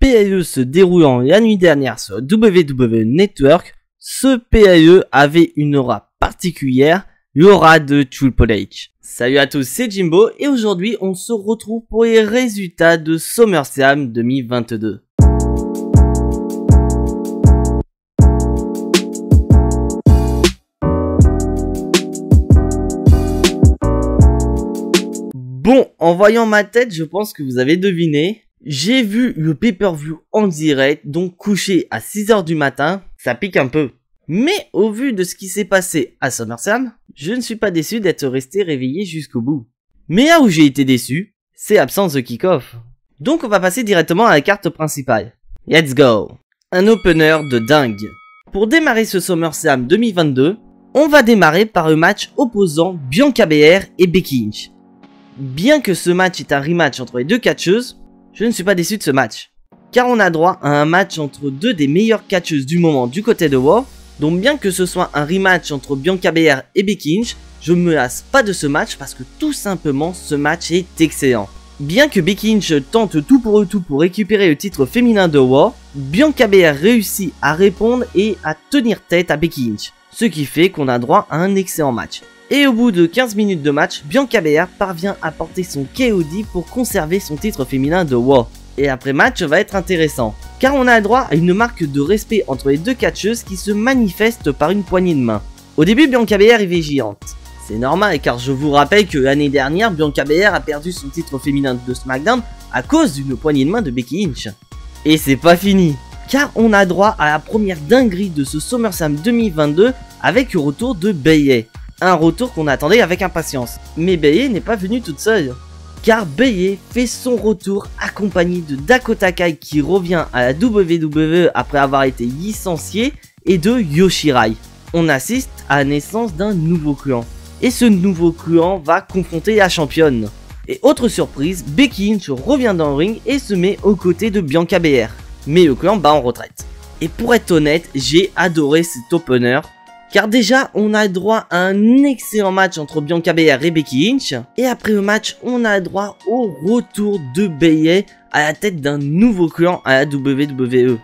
PAE se déroulant la nuit dernière sur WWE Network, ce PAE avait une aura particulière, l'aura de Triple H. Salut à tous, c'est Jimbo et aujourd'hui on se retrouve pour les résultats de SummerSlam 2022. Bon, en voyant ma tête, je pense que vous avez deviné. J'ai vu le pay-per-view en direct, donc couché à 6 h du matin, ça pique un peu. Mais au vu de ce qui s'est passé à SummerSlam, je ne suis pas déçu d'être resté réveillé jusqu'au bout. Mais là où j'ai été déçu, c'est l'absence de kick-off. Donc on va passer directement à la carte principale. Let's go! Un opener de dingue. Pour démarrer ce SummerSlam 2022, on va démarrer par le match opposant Bianca Belair et Becky Lynch. Bien que ce match est un rematch entre les deux catcheuses, je ne suis pas déçu de ce match. Car on a droit à un match entre deux des meilleures catcheuses du moment du côté de Raw. Donc bien que ce soit un rematch entre Bianca Belair et Becky Lynch, je ne me lasse pas de ce match parce que tout simplement ce match est excellent. Bien que Becky Lynch tente tout pour récupérer le titre féminin de Raw, Bianca Belair réussit à répondre et à tenir tête à Becky Lynch. Ce qui fait qu'on a droit à un excellent match. Et au bout de 15 minutes de match, Bianca Belair parvient à porter son KOD pour conserver son titre féminin de Raw. Et après match va être intéressant, car on a droit à une marque de respect entre les deux catcheuses qui se manifeste par une poignée de main. Au début, Bianca Belair est vigilante. C'est normal car je vous rappelle que l'année dernière, Bianca Belair a perdu son titre féminin de SmackDown à cause d'une poignée de main de Becky Lynch. Et c'est pas fini, car on a droit à la première dinguerie de ce SummerSlam 2022 avec le retour de Bayley. Un retour qu'on attendait avec impatience. Mais Bayley n'est pas venue toute seule. Car Bayley fait son retour accompagné de Dakota Kai qui revient à la WWE après avoir été licencié et de Yoshirai. On assiste à la naissance d'un nouveau clan. Et ce nouveau clan va confronter la championne. Et autre surprise, Becky Lynch revient dans le ring et se met aux côtés de Bianca Belair. Mais le clan bat en retraite. Et pour être honnête, j'ai adoré cet opener. Car déjà, on a droit à un excellent match entre Bianca Belair et Becky Lynch. Et après le match, on a droit au retour de Bayley à la tête d'un nouveau clan à la WWE.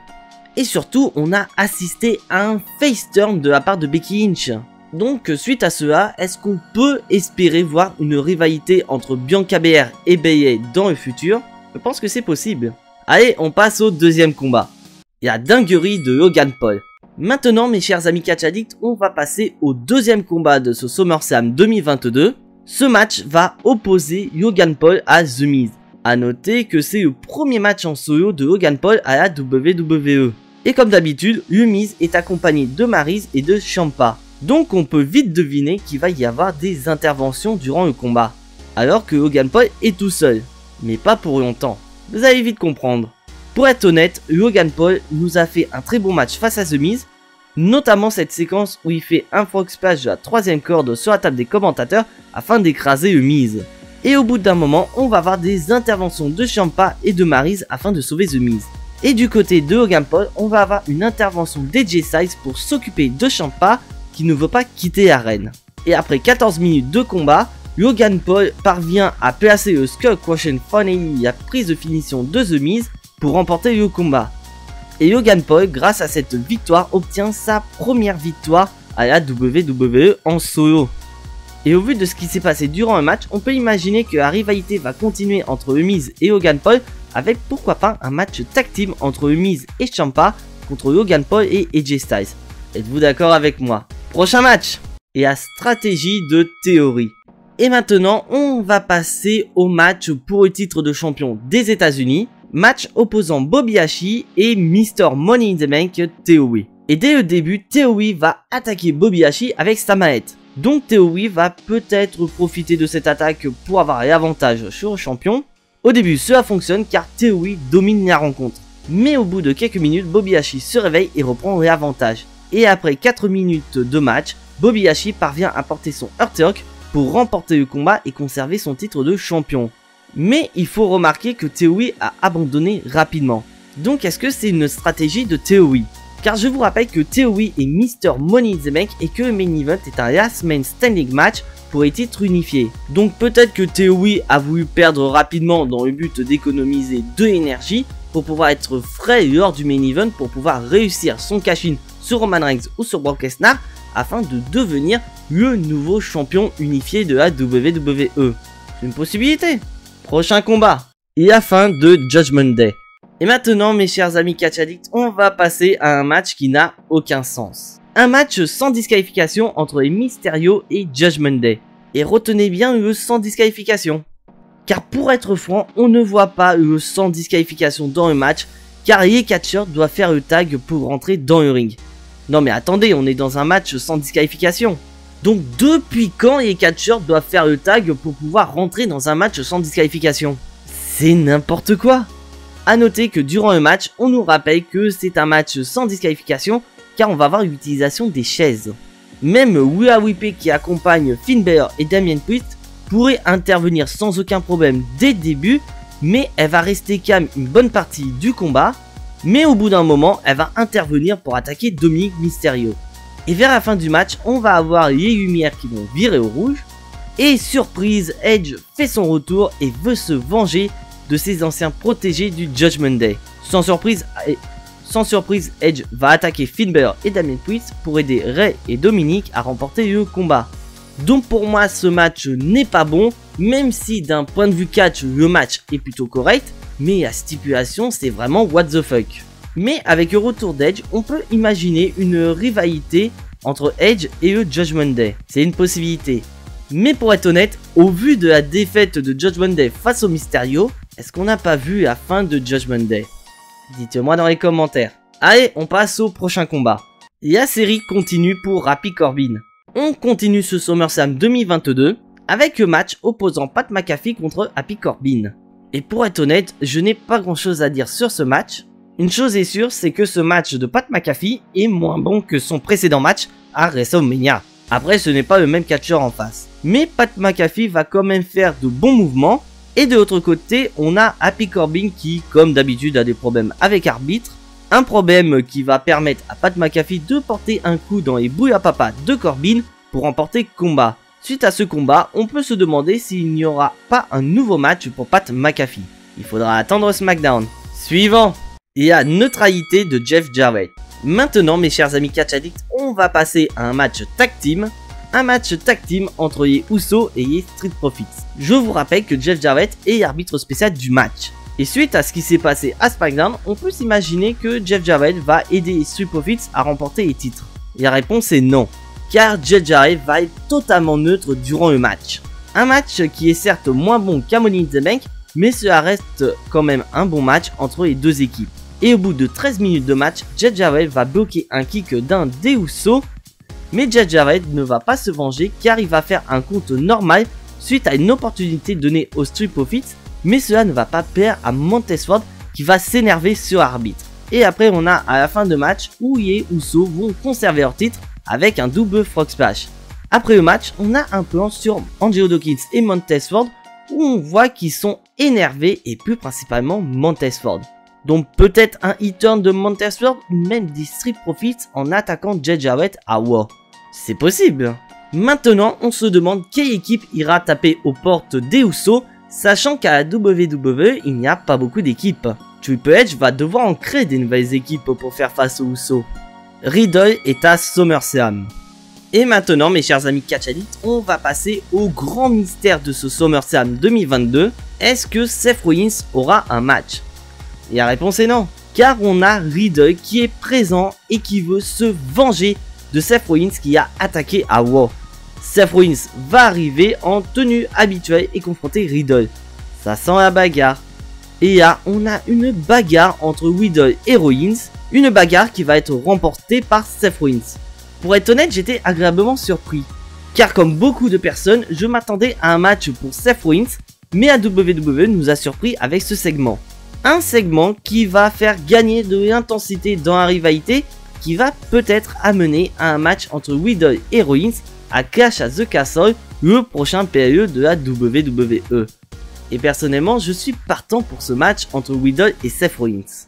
Et surtout, on a assisté à un face turn de la part de Becky Lynch. Donc, suite à cela, est-ce qu'on peut espérer voir une rivalité entre Bianca Belair et Bayley dans le futur? Je pense que c'est possible. Allez, on passe au deuxième combat. La dinguerie de Logan Paul. Maintenant mes chers amis catch addicts, on va passer au deuxième combat de ce SummerSlam 2022. Ce match va opposer Logan Paul à The Miz. A noter que c'est le premier match en solo de Logan Paul à la WWE. Et comme d'habitude, The Miz est accompagné de Maryse et de Ciampa. Donc on peut vite deviner qu'il va y avoir des interventions durant le combat. Alors que Logan Paul est tout seul. Mais pas pour longtemps. Vous allez vite comprendre. Pour être honnête, Logan Paul nous a fait un très bon match face à The Miz, notamment cette séquence où il fait un frog splash de la 3ème corde sur la table des commentateurs afin d'écraser The Miz. Et au bout d'un moment, on va avoir des interventions de Ciampa et de Maryse afin de sauver The Miz. Et du côté de Logan Paul, on va avoir une intervention d'AJ Styles pour s'occuper de Ciampa qui ne veut pas quitter l'arène. Et après 14 minutes de combat, Logan Paul parvient à placer le Skull Crushing Finale à prise de finition de The Miz pour remporter le combat. Et Logan Paul, grâce à cette victoire, obtient sa première victoire à la WWE en solo. Et au vu de ce qui s'est passé durant le match, on peut imaginer que la rivalité va continuer entre The Miz et Logan Paul avec pourquoi pas un match tag team entre The Miz et Ciampa contre Logan Paul et AJ Styles. Êtes-vous d'accord avec moi? Prochain match! Et la stratégie de Theory. Et maintenant, on va passer au match pour le titre de champion des États-Unis. Match opposant Bobby Lashley et Mr. Money in the Bank Theory. Et dès le début, Theory va attaquer Bobby Lashley avec sa mallette. Donc Theory va peut-être profiter de cette attaque pour avoir l'avantage sur le champion. Au début, cela fonctionne car Theory domine la rencontre. Mais au bout de quelques minutes, Bobby Lashley se réveille et reprend l'avantage. Et après 4 minutes de match, Bobby Lashley parvient à porter son Hurt Lock pour remporter le combat et conserver son titre de champion. Mais il faut remarquer que Theory a abandonné rapidement. Donc est-ce que c'est une stratégie de Theory? Car je vous rappelle que Theory est Mr. Money in the Bank et que le main event est un last man standing match pour les titres unifiés. Donc peut-être que Theory a voulu perdre rapidement dans le but d'économiser de l'énergie pour pouvoir être frais lors du main event, pour pouvoir réussir son cash-in sur Roman Reigns ou sur Brock Lesnar afin de devenir le nouveau champion unifié de la WWE. C'est une possibilité. Prochain combat, la fin de Judgment Day. Et maintenant mes chers amis Catch Addicts, on va passer à un match qui n'a aucun sens. Un match sans disqualification entre les Mysterio et Judgment Day. Et retenez bien le sans disqualification. Car pour être franc, on ne voit pas le sans disqualification dans le match, car les catcheurs doivent faire le tag pour rentrer dans le ring. Non mais attendez, on est dans un match sans disqualification. Donc depuis quand les catcheurs doivent faire le tag pour pouvoir rentrer dans un match sans disqualification? C'est n'importe quoi. A noter que durant le match, on nous rappelle que c'est un match sans disqualification, car on va avoir l'utilisation des chaises. Même Rhea Ripley qui accompagne Finn Balor et Damien Priest pourrait intervenir sans aucun problème dès le début, mais elle va rester calme une bonne partie du combat, mais au bout d'un moment, elle va intervenir pour attaquer Dominic Mysterio. Et vers la fin du match, on va avoir les lumières qui vont virer au rouge, et surprise, Edge fait son retour et veut se venger de ses anciens protégés du Judgment Day. Sans surprise, Edge va attaquer Finn Balor et Damien Priest pour aider Rey et Dominic à remporter le combat. Donc pour moi ce match n'est pas bon, même si d'un point de vue catch le match est plutôt correct, mais la stipulation c'est vraiment what the fuck. Mais avec le retour d'Edge, on peut imaginer une rivalité entre Edge et le Judgment Day. C'est une possibilité. Mais pour être honnête, au vu de la défaite de Judgment Day face au Mysterio, est-ce qu'on n'a pas vu la fin de Judgment Day? Dites-moi dans les commentaires. Allez, on passe au prochain combat. La série continue pour Happy Corbin. On continue ce SummerSlam 2022 avec le match opposant Pat McAfee contre Happy Corbin. Et pour être honnête, je n'ai pas grand chose à dire sur ce match. Une chose est sûre, c'est que ce match de Pat McAfee est moins bon que son précédent match à WrestleMania. Après, ce n'est pas le même catcheur en face. Mais Pat McAfee va quand même faire de bons mouvements. Et de l'autre côté, on a Happy Corbin qui, comme d'habitude, a des problèmes avec l'arbitre. Un problème qui va permettre à Pat McAfee de porter un coup dans les bouillapapa de Corbin pour remporter le combat. Suite à ce combat, on peut se demander s'il n'y aura pas un nouveau match pour Pat McAfee. Il faudra attendre SmackDown. Suivant, il y a neutralité de Jeff Jarrett. Maintenant mes chers amis Catch Addicts, on va passer à un match tag team. Un match tag team entre les Usos et les Street Profits. Je vous rappelle que Jeff Jarrett est l'arbitre spécial du match. Et suite à ce qui s'est passé à SmackDown, on peut s'imaginer que Jeff Jarrett va aider les Street Profits à remporter les titres. Et la réponse est non, car Jeff Jarrett va être totalement neutre durant le match. Un match qui est certes moins bon qu'à Money in the Bank, mais cela reste quand même un bon match entre les deux équipes. Et au bout de 13 minutes de match, Jeff Jarrett va bloquer un kick d'un des Usos, mais Jeff Jarrett ne va pas se venger car il va faire un compte normal suite à une opportunité donnée aux Street Profits, mais cela ne va pas plaire à Montez Ford qui va s'énerver sur l'arbitre. Et après on a à la fin de match où les Usos vont conserver leur titre avec un double frog splash. Après le match, on a un plan sur Angelo Dawkins et Montez Ford où on voit qu'ils sont énervés et plus principalement Montez Ford. Donc peut-être un hit-turn de Montez Ford ou même des Street Profits en attaquant Jeff Jarrett à Raw. C'est possible. Maintenant, on se demande quelle équipe ira taper aux portes des Usos, sachant qu'à la WWE, il n'y a pas beaucoup d'équipes. Triple H va devoir en créer des nouvelles équipes pour faire face aux Usos. Riddle est à SummerSlam. Et maintenant, mes chers amis Catch Addicts, on va passer au grand mystère de ce SummerSlam 2022. Est-ce que Seth Rollins aura un match? Et la réponse est non, car on a Riddle qui est présent et qui veut se venger de Seth Rollins qui a attaqué à Raw. Seth Rollins va arriver en tenue habituelle et confronter Riddle. Ça sent la bagarre. Et là, on a une bagarre entre Riddle et Rollins, une bagarre qui va être remportée par Seth Rollins. Pour être honnête, j'étais agréablement surpris, car comme beaucoup de personnes, je m'attendais à un match pour Seth Rollins, mais la WWE nous a surpris avec ce segment. Un segment qui va faire gagner de l'intensité dans la rivalité, qui va peut-être amener à un match entre Riddle et Rollins à Clash at the Castle, le prochain PLE de la WWE. Et personnellement, je suis partant pour ce match entre Riddle et Seth Rollins.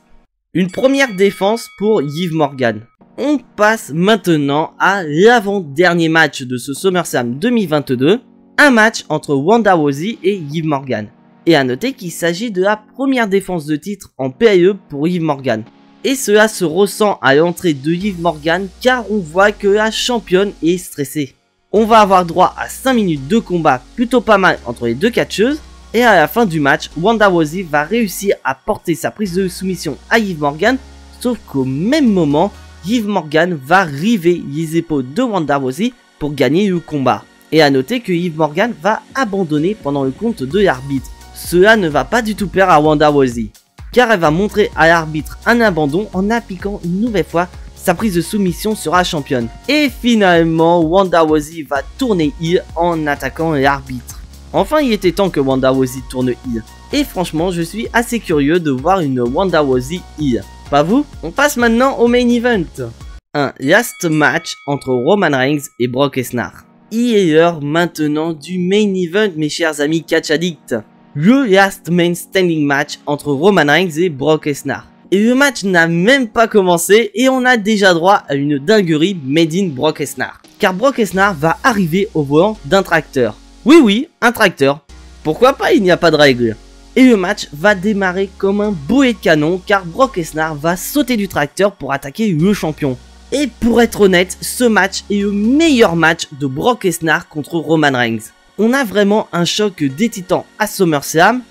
Une première défense pour Liv Morgan. On passe maintenant à l'avant-dernier match de ce SummerSlam 2022, un match entre Ronda Rousey et Liv Morgan. Et à noter qu'il s'agit de la première défense de titre en PAE pour Liv Morgan. Et cela se ressent à l'entrée de Liv Morgan car on voit que la championne est stressée. On va avoir droit à 5 minutes de combat plutôt pas mal entre les deux catcheuses. Et à la fin du match, Ronda Rousey va réussir à porter sa prise de soumission à Liv Morgan. Sauf qu'au même moment, Liv Morgan va river les épaules de Ronda Rousey pour gagner le combat. Et à noter que Liv Morgan va abandonner pendant le compte de l'arbitre. Cela ne va pas du tout plaire à Ronda Rousey, car elle va montrer à l'arbitre un abandon en appliquant une nouvelle fois sa prise de soumission sur la championne. Et finalement, Ronda Rousey va tourner heel en attaquant l'arbitre. Enfin, il était temps que Ronda Rousey tourne heel. Et franchement, je suis assez curieux de voir une Ronda Rousey heel. Pas vous? On passe maintenant au main event. Un last match entre Roman Reigns et Brock Lesnar. Il est l'heure maintenant du main event, mes chers amis catch addicts. Le last main standing match entre Roman Reigns et Brock Lesnar. Et le match n'a même pas commencé et on a déjà droit à une dinguerie made in Brock Lesnar. Car Brock Lesnar va arriver au volant d'un tracteur. Oui, un tracteur. Pourquoi pas, il n'y a pas de règle. Et le match va démarrer comme un boulet de canon car Brock Lesnar va sauter du tracteur pour attaquer le champion. Et pour être honnête, ce match est le meilleur match de Brock Lesnar contre Roman Reigns. On a vraiment un choc des titans à SummerSlam.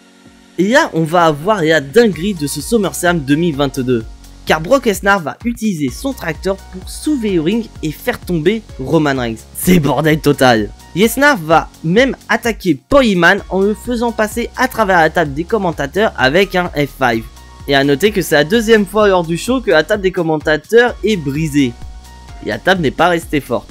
Et là, on va avoir la dinguerie de ce SummerSlam 2022. Car Brock Lesnar va utiliser son tracteur pour soulever le ring et faire tomber Roman Reigns. C'est bordel total. Lesnar va même attaquer Paul Heyman en le faisant passer à travers la table des commentateurs avec un F5. Et à noter que c'est la deuxième fois lors du show que la table des commentateurs est brisée. Et la table n'est pas restée forte.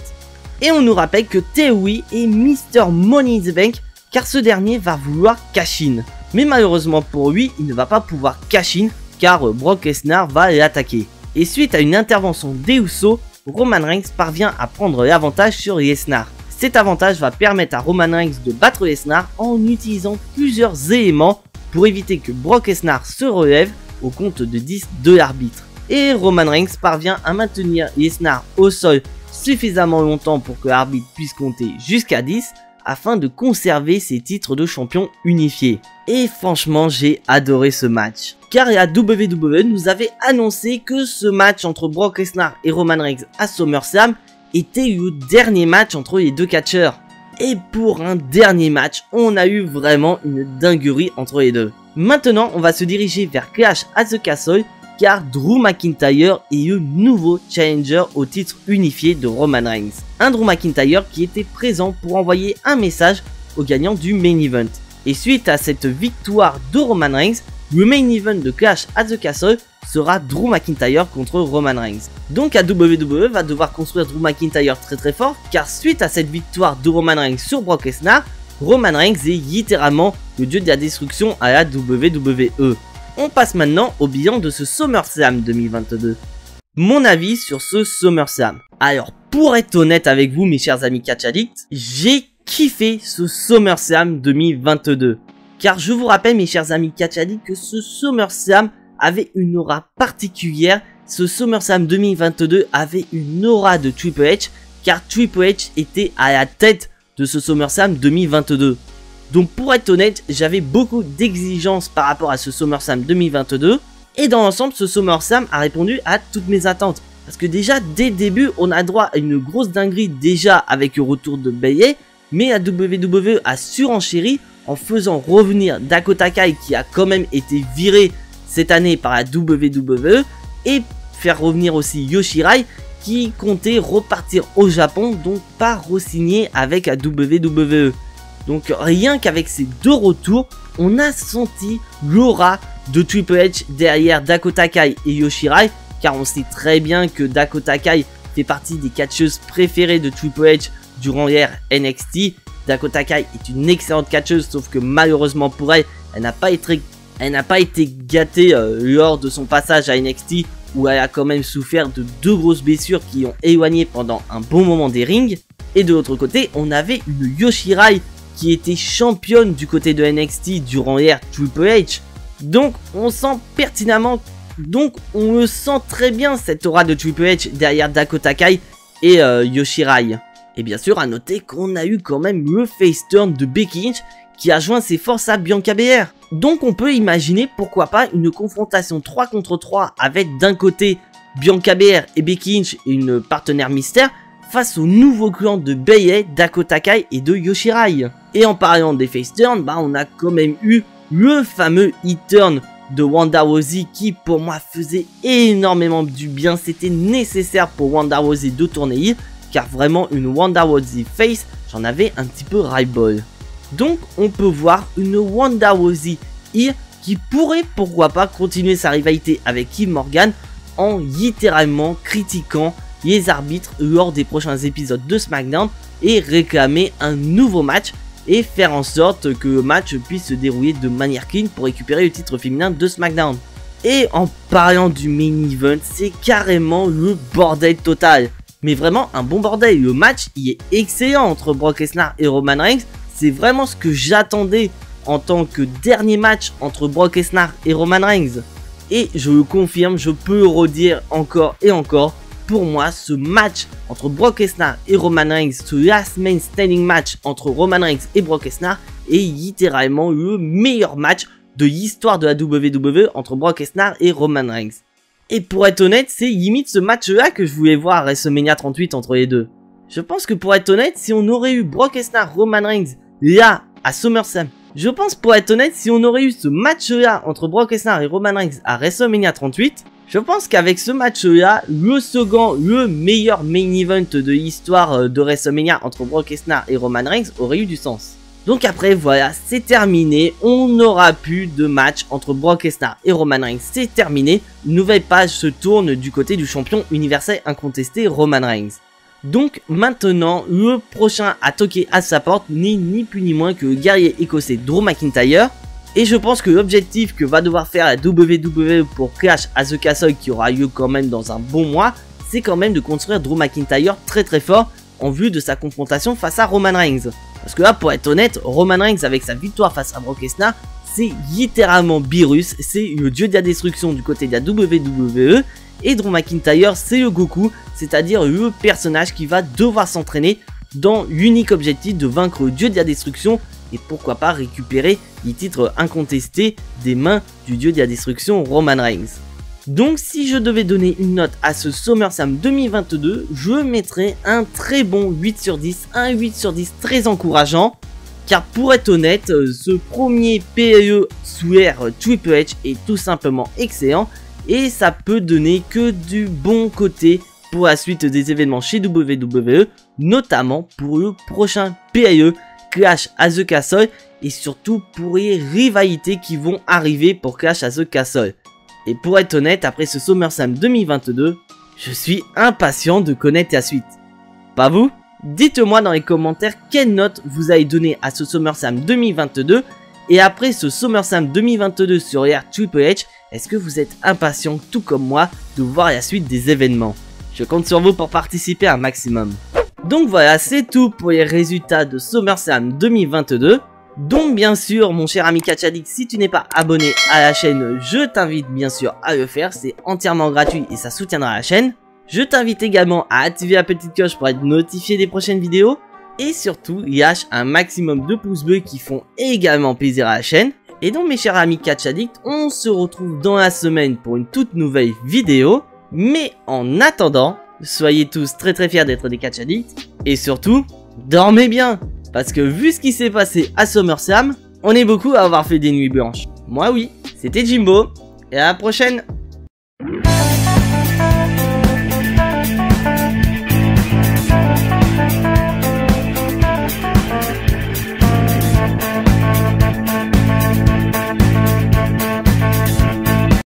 Et on nous rappelle que Theory est Mr. Money in the Bank car ce dernier va vouloir cash-in. Mais malheureusement pour lui, il ne va pas pouvoir cash-in car Brock Lesnar va l'attaquer. Et suite à une intervention des Usos, Roman Reigns parvient à prendre l'avantage sur Lesnar. Cet avantage va permettre à Roman Reigns de battre Lesnar en utilisant plusieurs éléments pour éviter que Brock Lesnar se relève au compte de 10 de l'arbitre. Et Roman Reigns parvient à maintenir Lesnar au sol suffisamment longtemps pour que l'arbitre puisse compter jusqu'à 10 afin de conserver ses titres de champion unifiés. Et franchement, j'ai adoré ce match. Car la WWE nous avait annoncé que ce match entre Brock Lesnar et Roman Reigns à SummerSlam était le dernier match entre les deux catcheurs. Et pour un dernier match, on a eu vraiment une dinguerie entre les deux. Maintenant, on va se diriger vers Clash at the Castle car Drew McIntyre est le nouveau challenger au titre unifié de Roman Reigns. Un Drew McIntyre qui était présent pour envoyer un message au gagnant du main event. Et suite à cette victoire de Roman Reigns, le main event de Clash at the Castle sera Drew McIntyre contre Roman Reigns. Donc la WWE va devoir construire Drew McIntyre très fort car suite à cette victoire de Roman Reigns sur Brock Lesnar, Roman Reigns est littéralement le dieu de la destruction à la WWE. On passe maintenant au bilan de ce SummerSlam 2022. Mon avis sur ce SummerSlam. Alors pour être honnête avec vous mes chers amis catch addicts, j'ai kiffé ce SummerSlam 2022. Car je vous rappelle mes chers amis catch addicts que ce SummerSlam avait une aura particulière. Ce SummerSlam 2022 avait une aura de Triple H car Triple H était à la tête de ce SummerSlam 2022. Donc pour être honnête, j'avais beaucoup d'exigences par rapport à ce SummerSlam 2022. Et dans l'ensemble, ce SummerSlam a répondu à toutes mes attentes. Parce que déjà, dès le début, on a droit à une grosse dinguerie déjà avec le retour de Bayley. Mais la WWE a surenchéri en faisant revenir Dakota Kai qui a quand même été viré cette année par la WWE. Et faire revenir aussi Yoshirai qui comptait repartir au Japon, donc pas re-signer avec la WWE. Donc rien qu'avec ces deux retours, on a senti l'aura de Triple H derrière Dakota Kai et Yoshirai, car on sait très bien que Dakota Kai fait partie des catcheuses préférées de Triple H durant l'ère NXT. Dakota Kai est une excellente catcheuse, sauf que malheureusement pour elle, elle n'a pas été gâtée lors de son passage à NXT, où elle a quand même souffert de deux grosses blessures qui ont éloigné pendant un bon moment des rings. Et de l'autre côté, on avait une Yoshirai qui était championne du côté de NXT durant l'ère Triple H. Donc on sent pertinemment, donc on le sent très bien cette aura de Triple H derrière Dakota Kai et Yoshirai. Et bien sûr à noter qu'on a eu quand même le face turn de Becky Lynch qui a joint ses forces à Bianca Belair. Donc on peut imaginer pourquoi pas une confrontation 3 contre 3 avec d'un côté Bianca Belair et Becky Lynch et une partenaire mystère face au nouveau clan de Bayley, Dakota Kai et de Yoshirai. Et en parlant des face turns, on a quand même eu le fameux hit turn de Ronda Rousey qui pour moi faisait énormément du bien. C'était nécessaire pour Ronda Rousey de tourner heel, car vraiment une Ronda Rousey face, j'en avais un petit peu ras-le-bol. Donc on peut voir une Ronda Rousey heel qui pourrait pourquoi pas continuer sa rivalité avec Liv Morgan en littéralement critiquant les arbitres lors des prochains épisodes de SmackDown et réclamer un nouveau match et faire en sorte que le match puisse se dérouler de manière clean pour récupérer le titre féminin de SmackDown. Et en parlant du main event, c'est carrément le bordel total. Mais vraiment un bon bordel, le match il est excellent entre Brock Lesnar et Roman Reigns. C'est vraiment ce que j'attendais en tant que dernier match entre Brock Lesnar et Roman Reigns. Et je le confirme, je peux le redire encore et encore. Pour moi, ce match entre Brock Lesnar et Roman Reigns, ce last man standing match entre Roman Reigns et Brock Lesnar est littéralement le meilleur match de l'histoire de la WWE entre Brock Lesnar et Roman Reigns. Et pour être honnête, c'est limite ce match-là que je voulais voir à WrestleMania 38 entre les deux. Je pense que pour être honnête, si on aurait eu Brock Lesnar, Roman Reigns là à SummerSlam, je pense pour être honnête, si on aurait eu ce match-là entre Brock Lesnar et Roman Reigns à WrestleMania 38, je pense qu'avec ce match-là, le meilleur main event de l'histoire de WrestleMania entre Brock Lesnar et Roman Reigns aurait eu du sens. Donc après, voilà, c'est terminé. On n'aura plus de match entre Brock Lesnar et Roman Reigns. C'est terminé. Une nouvelle page se tourne du côté du champion universel incontesté Roman Reigns. Donc maintenant, le prochain à toquer à sa porte n'est ni plus ni moins que le guerrier écossais Drew McIntyre. Et je pense que l'objectif que va devoir faire la WWE pour Clash at the Castle, qui aura lieu quand même dans un bon mois, c'est quand même de construire Drew McIntyre très fort en vue de sa confrontation face à Roman Reigns. Parce que là, pour être honnête, Roman Reigns avec sa victoire face à Brock Lesnar, c'est littéralement Beerus, c'est le dieu de la destruction du côté de la WWE. Et Drew McIntyre, c'est le Goku, c'est-à-dire le personnage qui va devoir s'entraîner dans l'unique objectif de vaincre le dieu de la destruction et pourquoi pas récupérer les titres incontestés des mains du dieu de la destruction Roman Reigns. Donc si je devais donner une note à ce SummerSlam 2022, je mettrais un très bon 8 sur 10, un 8 sur 10 très encourageant, car pour être honnête, ce premier PLE sous l'ère Triple H est tout simplement excellent et ça peut donner que du bon côté pour la suite des événements chez WWE, notamment pour le prochain PLE Clash at the Castle et surtout pour les rivalités qui vont arriver pour Clash at the Castle. Et pour être honnête, après ce SummerSlam 2022, je suis impatient de connaître la suite. Pas vous? Dites-moi dans les commentaires quelle note vous avez donné à ce SummerSlam 2022 et après ce SummerSlam 2022 sur l'ère Triple H, est-ce que vous êtes impatient tout comme moi de voir la suite des événements? Je compte sur vous pour participer un maximum. Donc voilà, c'est tout pour les résultats de SummerSlam 2022. Donc bien sûr, mon cher ami Catchaddicts, si tu n'es pas abonné à la chaîne, je t'invite bien sûr à le faire. C'est entièrement gratuit et ça soutiendra la chaîne. Je t'invite également à activer la petite cloche pour être notifié des prochaines vidéos. Et surtout, lâche un maximum de pouces bleus qui font également plaisir à la chaîne. Et donc mes chers amis Catchaddicts, on se retrouve dans la semaine pour une toute nouvelle vidéo. Mais en attendant, soyez tous très fiers d'être des Catchaddicts. Et surtout, dormez bien. Parce que vu ce qui s'est passé à SummerSlam, on est beaucoup à avoir fait des nuits blanches. Moi oui, c'était Jimbo. Et à la prochaine.